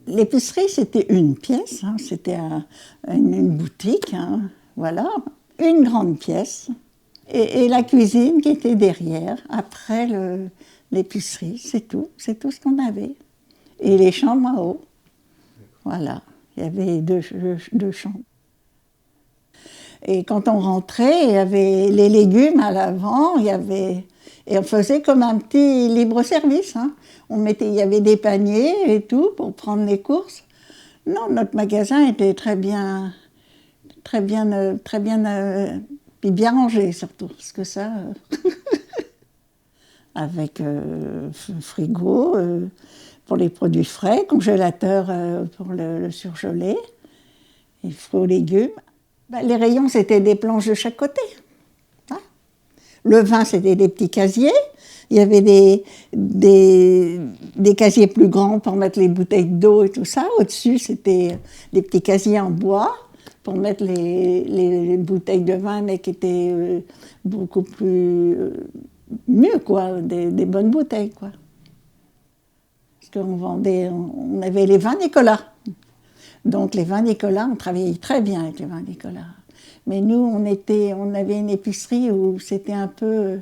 L'épicerie, c'était une pièce, hein, c'était une boutique, hein, voilà, une grande pièce. Et la cuisine qui était derrière, après l'épicerie, c'est tout ce qu'on avait. Et les chambres en haut, voilà, il y avait deux chambres. Et quand on rentrait, il y avait les légumes à l'avant, et on faisait comme un petit libre-service, hein. Il y avait des paniers et tout pour prendre les courses. Non, notre magasin était très bien, puis bien rangé surtout, parce que ça, avec frigo pour les produits frais, congélateur pour le surgelé, et fruits aux légumes. Ben, les rayons, c'était des planches de chaque côté. Hein. Le vin, c'était des petits casiers. Il y avait des casiers plus grands pour mettre les bouteilles d'eau et tout ça. Au-dessus, c'était des petits casiers en bois pour mettre les bouteilles de vin, mais qui étaient beaucoup plus mieux, quoi, des bonnes bouteilles, quoi. Parce qu'on vendait, on avait les vins Nicolas. Donc les vins Nicolas, on travaillait très bien avec les vins Nicolas. Mais nous, on avait une épicerie où c'était un peu,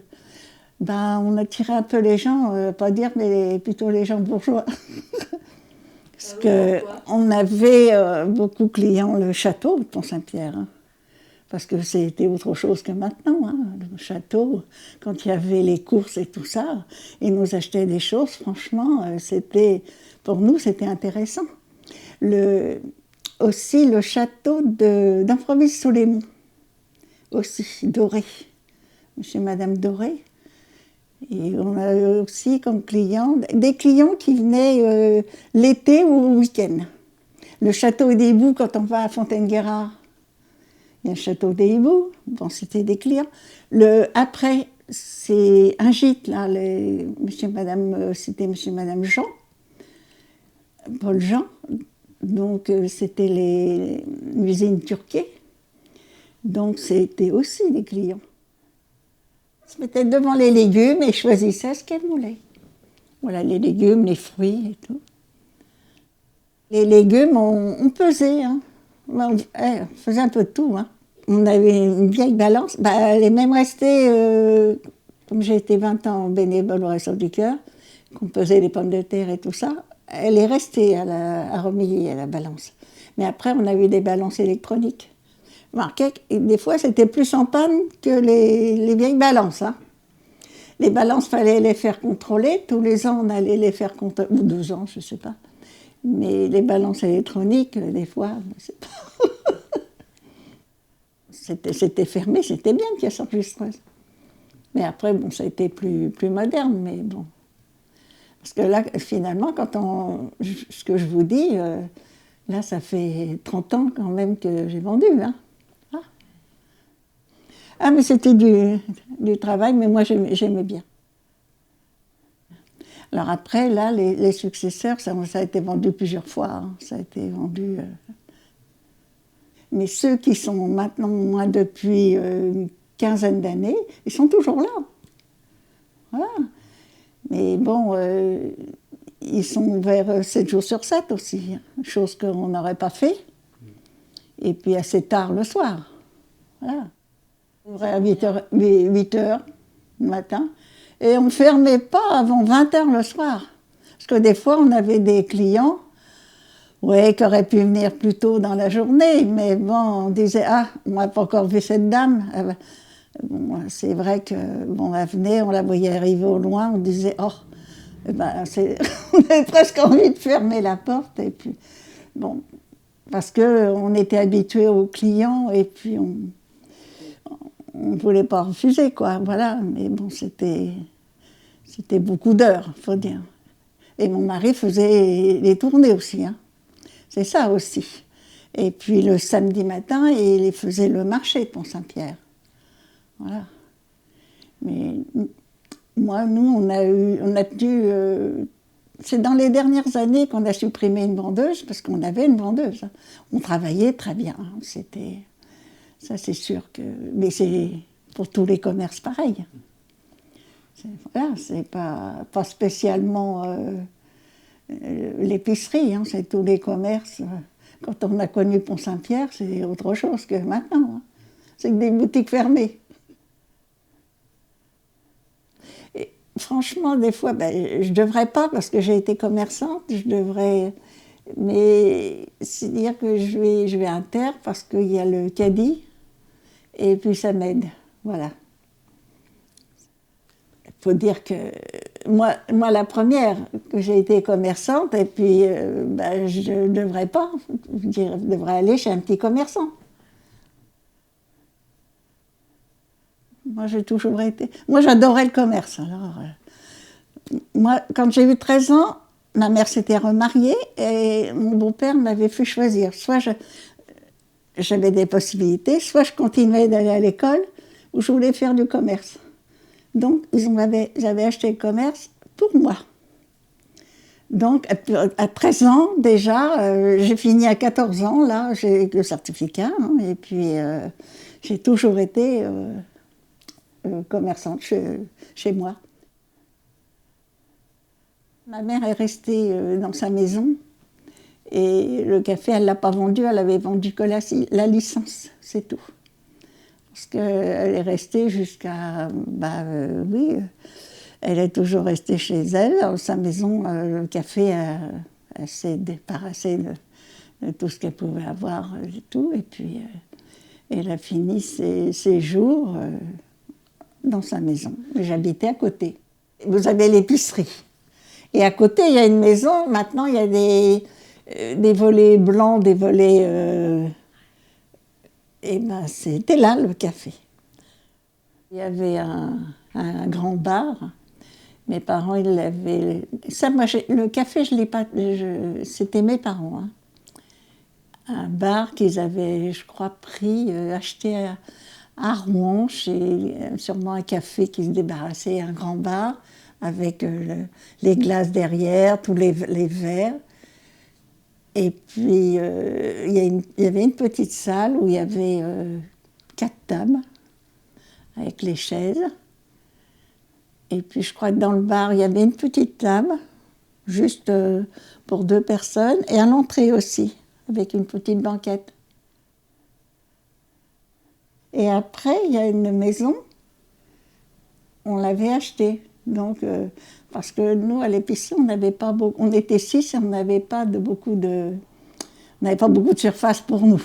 ben, on attirait un peu les gens, pas dire, mais plutôt les gens bourgeois. Parce qu'on avait beaucoup de clients le château de Pont-Saint-Pierre. Hein. Parce que c'était autre chose que maintenant. Hein. Le château, quand il y avait les courses et tout ça, ils nous achetaient des choses, franchement, pour nous, c'était intéressant. Aussi le château d'Amfreville-sous-les-Monts, aussi, Doré, monsieur et madame Doré. Et on a aussi comme clients, des clients qui venaient l'été ou le week-end. Le château des Hiboux, quand on va à Fontaine-Guérard, il y a le château des Hiboux, bon, c'était des clients. Après, c'est un gîte, là, c'était monsieur et madame Jean, Paul Jean. Donc, c'était l'usine Turquet. Donc, c'était aussi des clients. Ils se mettaient devant les légumes et choisissaient ce qu'elles voulaient. Voilà, les légumes, les fruits et tout. Les légumes, on pesait. Hein. On faisait un peu de tout. Hein. On avait une vieille balance. Bah, elle est même restée, comme j'ai été 20 ans bénévole au Resto du Cœur, qu'on pesait les pommes de terre et tout ça. Elle est restée à Romilly, à la balance. Mais après, on a eu des balances électroniques. Remarquez, des fois, c'était plus en panne que les vieilles balances. Hein. Les balances, fallait les faire contrôler. Tous les ans, on allait les faire contrôler. Ou 2 ans, je ne sais pas. Mais les balances électroniques, des fois, c'est pas... c'était fermé, c'était bien qu'il y ait s'enregistreuse. Mais après, bon, ça a été plus moderne, mais bon. Parce que là, finalement, ce que je vous dis, là, ça fait 30 ans quand même que j'ai vendu. Hein. Ah, mais c'était du travail, mais moi, j'aimais bien. Alors après, là, les successeurs, ça a été vendu plusieurs fois. Hein. Ça a été vendu... Mais ceux qui sont maintenant, moi, depuis une quinzaine d'années, ils sont toujours là. Voilà. Mais bon, ils sont ouverts 7 jours sur 7 aussi, hein, chose qu'on n'aurait pas fait. Et puis assez tard le soir. Voilà. On ouvrait à 8 heures le matin. Et on ne fermait pas avant 20 heures le soir. Parce que des fois, on avait des clients qui auraient pu venir plus tôt dans la journée. Mais bon, on disait, ah, on n'a pas encore vu cette dame. Bon, c'est vrai que bon, elle venait, on la voyait arriver au loin, on disait, oh, eh ben, on avait presque envie de fermer la porte. Et puis, bon, parce qu'on était habitués aux clients et puis on ne voulait pas refuser, quoi. Voilà, mais bon, c'était beaucoup d'heures, il faut dire. Et mon mari faisait les tournées aussi, hein. C'est ça aussi. Et puis le samedi matin, il faisait le marché de Pont-Saint-Pierre. Voilà. Mais moi, nous, on a dû... c'est dans les dernières années qu'on a supprimé une vendeuse, parce qu'on avait une vendeuse. Hein. On travaillait très bien. Hein. Ça, c'est sûr que... Mais c'est pour tous les commerces pareil. Voilà, c'est pas spécialement l'épicerie, hein, c'est tous les commerces. Quand on a connu Pont-Saint-Pierre, c'est autre chose que maintenant, hein. C'est que des boutiques fermées. Et franchement, des fois, ben, je ne devrais pas parce que j'ai été commerçante, je devrais. Mais c'est dire que je vais à terre parce qu'il y a le caddie et puis ça m'aide. Voilà. Il faut dire que moi, la première, que j'ai été commerçante, et puis ben, je ne devrais pas. Je devrais aller chez un petit commerçant. Moi, j'ai toujours été. Moi, j'adorais le commerce. Alors, moi, quand j'ai eu 13 ans, ma mère s'était remariée et mon beau-père m'avait fait choisir. Soit j'avais des possibilités, soit je continuais d'aller à l'école, ou je voulais faire du commerce. Donc, j'avais acheté le commerce pour moi. Donc, à 13 ans, déjà, j'ai fini à 14 ans, là, j'ai le certificat, hein, et puis j'ai toujours été commerçante chez moi. Ma mère est restée dans sa maison, et le café, elle ne l'a pas vendu, elle avait vendu que la licence, c'est tout. Parce qu'elle est restée jusqu'à, bah oui, elle est toujours restée chez elle, dans sa maison, le café, elle s'est débarrassée de tout ce qu'elle pouvait avoir et tout, et puis elle a fini ses jours dans sa maison. J'habitais à côté. Vous avez l'épicerie. Et à côté, il y a une maison, maintenant il y a des volets blancs, des volets... et ben c'était là le café. Il y avait un grand bar. Mes parents, ils l'avaient... Ça, moi, le café, je l'ai pas... C'était mes parents. Hein. Un bar qu'ils avaient, je crois, acheté à Rouen, sûrement un café qui se débarrassait, un grand bar, avec les glaces derrière, tous les verres. Et puis, il y avait une petite salle où il y avait 4 tables, avec les chaises. Et puis, je crois que dans le bar, il y avait une petite table, juste pour 2 personnes, et à l'entrée aussi, avec une petite banquette. Et après, il y a une maison, on l'avait achetée. Donc, parce que nous, à l'épicerie, on n'avait pas beaucoup, on était 6 et on n'avait pas beaucoup de surface pour nous.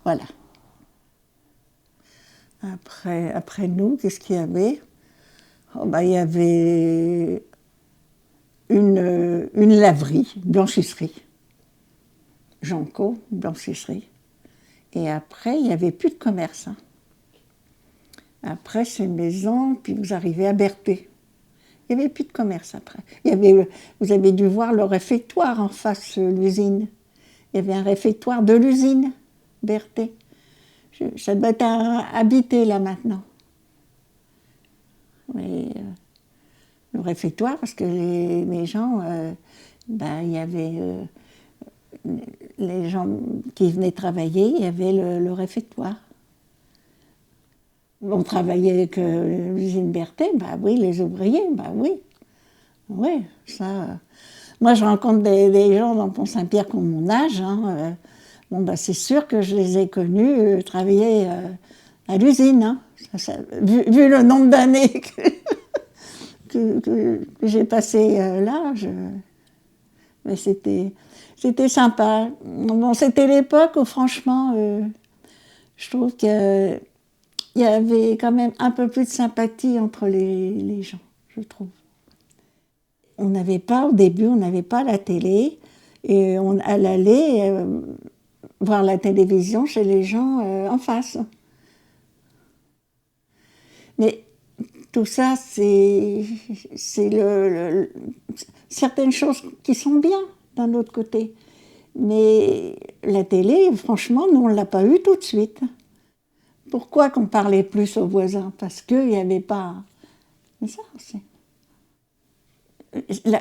Voilà. Après nous, qu'est-ce qu'il y avait? Oh, bah, il y avait une laverie, une blanchisserie. Janco, blanchisserie. Et après, il n'y avait plus de commerce. Hein. Après, c'est une maison, puis vous arrivez à Berthet. Il n'y avait plus de commerce après. Vous avez dû voir le réfectoire en face de l'usine. Il y avait un réfectoire de l'usine, Berthet. Ça doit être habité là maintenant. Mais le réfectoire, parce que les gens, ben, il y avait les gens qui venaient travailler, il y avait le réfectoire. On travaillait avec l'usine Berthet, bah oui, les ouvriers, bah oui. Oui, ça. Moi, je rencontre des gens dans Pont-Saint-Pierre qui ont mon âge. Hein, bon, bah, c'est sûr que je les ai connus travailler à l'usine. Hein. Vu le nombre d'années que j'ai passé là, mais c'était sympa. Bon, c'était l'époque où, franchement, je trouve qu'il y avait quand même un peu plus de sympathie entre les gens, je trouve. On n'avait pas, au début, on n'avait pas la télé, et elle allait voir la télévision chez les gens en face. Mais tout ça, c'est certaines choses qui sont bien d'un autre côté. Mais la télé, franchement, nous, on ne l'a pas eu tout de suite. Pourquoi qu'on parlait plus aux voisins? Parce qu'il n'y avait pas... C'est ça, c'est...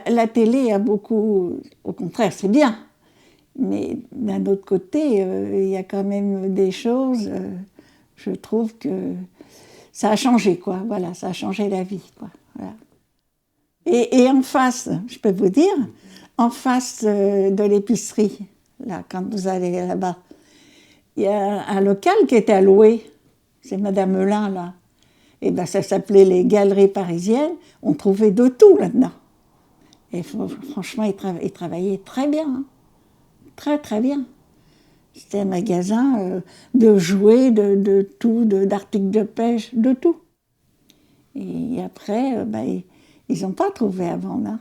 La télé a beaucoup... Au contraire, c'est bien. Mais d'un autre côté, il y a quand même des choses... je trouve que ça a changé, quoi. Voilà, ça a changé la vie, quoi. Voilà. Et en face, je peux vous dire, en face de l'épicerie, là, quand vous allez là-bas, il y a un local qui était à louer. C'est Madame Melin, là. Et ben, ça s'appelait les Galeries Parisiennes. On trouvait de tout là-dedans. Et franchement, ils travaillaient très bien. Hein. Très, très bien. C'était un magasin de jouets, de tout, d'articles de pêche, de tout. Et après, ben, ils n'ont pas trouvé à vendre. Hein.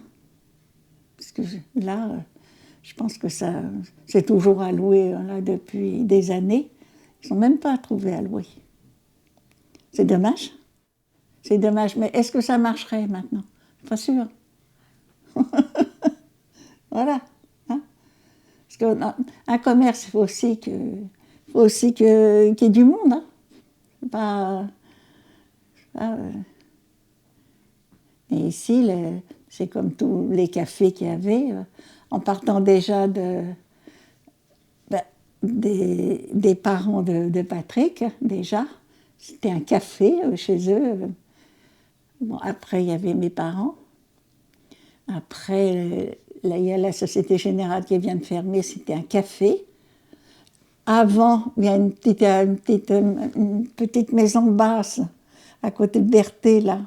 Parce que là, je pense que ça, c'est toujours à louer là, depuis des années. Ils n'ont même pas trouvé à louer. C'est dommage. C'est dommage. Mais est-ce que ça marcherait maintenant? Je suis pas sûre. Voilà. Hein. Parce qu'un commerce, il faut aussi qu'il y ait du monde. Hein. C'est pas, ah, et ici, c'est comme tous les cafés qu'il y avait, en partant déjà ben, des parents de Patrick, déjà. C'était un café chez eux. Bon, après, il y avait mes parents. Après, là, il y a la Société Générale qui vient de fermer, c'était un café. Avant, il y a une petite maison basse à côté de Berthet, là,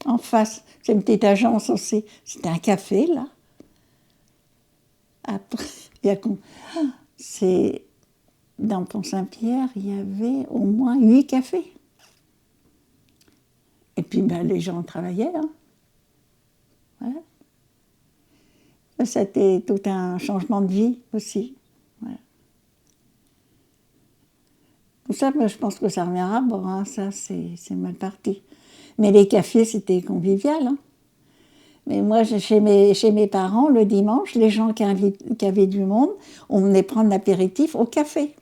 en face. C'est une petite agence aussi. C'était un café, là. Après, il y a, c'est, dans Pont-Saint-Pierre, il y avait au moins 8 cafés. Et puis, ben, les gens travaillaient, hein. Voilà. C'était tout un changement de vie aussi. Voilà. Tout ça, ben, je pense que ça reviendra. Bon, hein, ça, c'est mal parti. Mais les cafés, c'était convivial. Hein. Mais moi, chez mes parents, le dimanche, les gens qui avaient du monde, on venait prendre l'apéritif au café.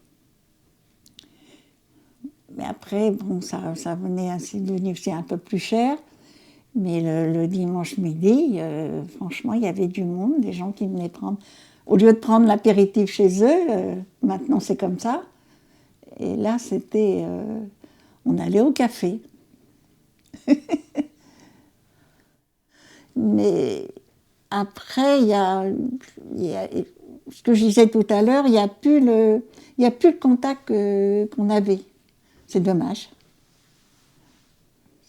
Mais après, bon, ça venait ainsi devenu aussi un peu plus cher. Mais le dimanche midi, franchement, il y avait du monde, des gens qui venaient prendre. Au lieu de prendre l'apéritif chez eux, maintenant c'est comme ça. Et là, c'était. On allait au café. Mais après, il y a ce que je disais tout à l'heure, il n'y a plus le contact qu'on avait. C'est dommage.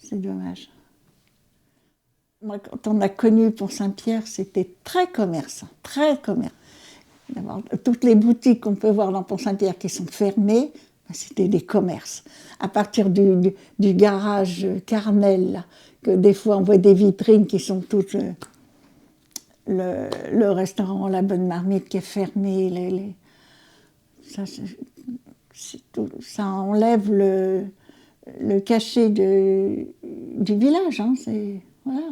C'est dommage. Moi, quand on a connu Pont-Saint-Pierre, c'était très commerçant, très commerçant. Toutes les boutiques qu'on peut voir dans Pont-Saint-Pierre qui sont fermées, c'était des commerces. À partir du garage Carmel, là, que des fois on voit des vitrines qui sont toutes. Le restaurant La Bonne Marmite qui est fermé, ça, ça enlève le cachet du village. Hein, voilà.